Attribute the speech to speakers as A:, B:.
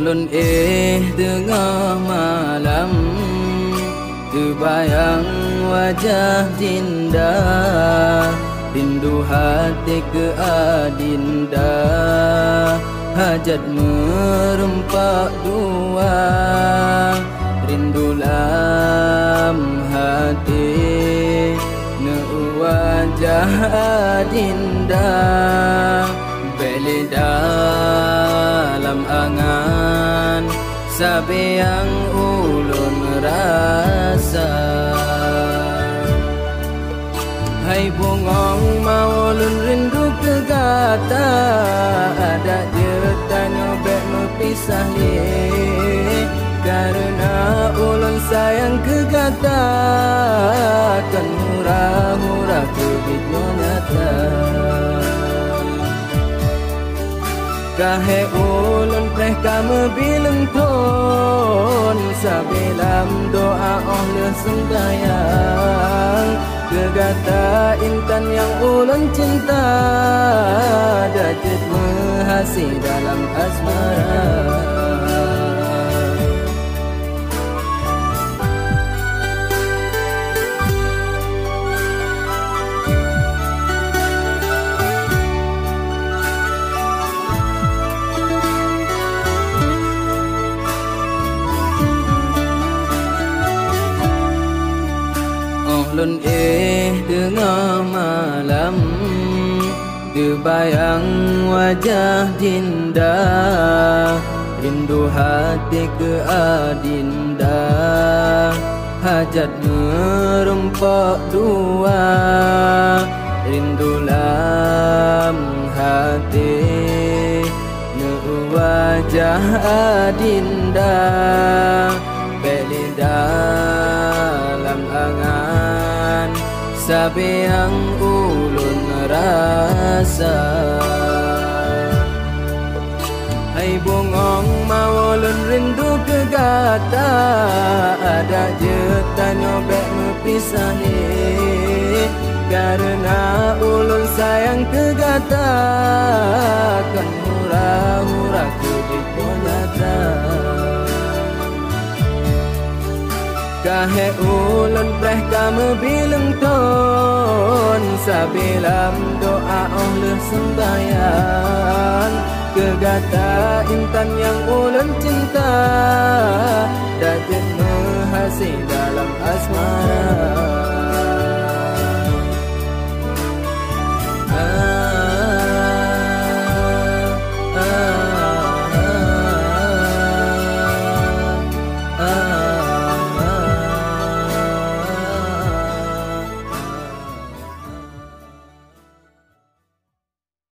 A: lun tengah malam, terbayang wajah Dinda, rindu hati ke adinda, hajat merempak dua, rindu lam hati ne wajah adinda, beli dalam angan sabe yang ulun rasa. Hai bongong mau ulun rindu ke gata, ada je tanya bek pisah li, karena ulun sayang ke gata, kan murah-murah kebitnya nyata. Kahe ulun preh kamu bilang ton, sabilam doa Allah sembahyang, kegata intan yang ulun cinta, dajat mahasi dalam asmara. Lun tengah malam, terbayang wajah Dinda, rindu hati ke adinda, hajat merempak dua, rindu lam hati ne wajah adinda, beli dalam angan sabe yang ulun rasa. Hai bongong mau ulun rindu ke gata, ada je tanya bek pisah ni, karena ulun sayang ke gata, kan murah-murah kebitnya nyata. Kahe ulun preh kamu bilang ton, sabilam doa Allah sembahyang, kegata intan yang ulun cinta,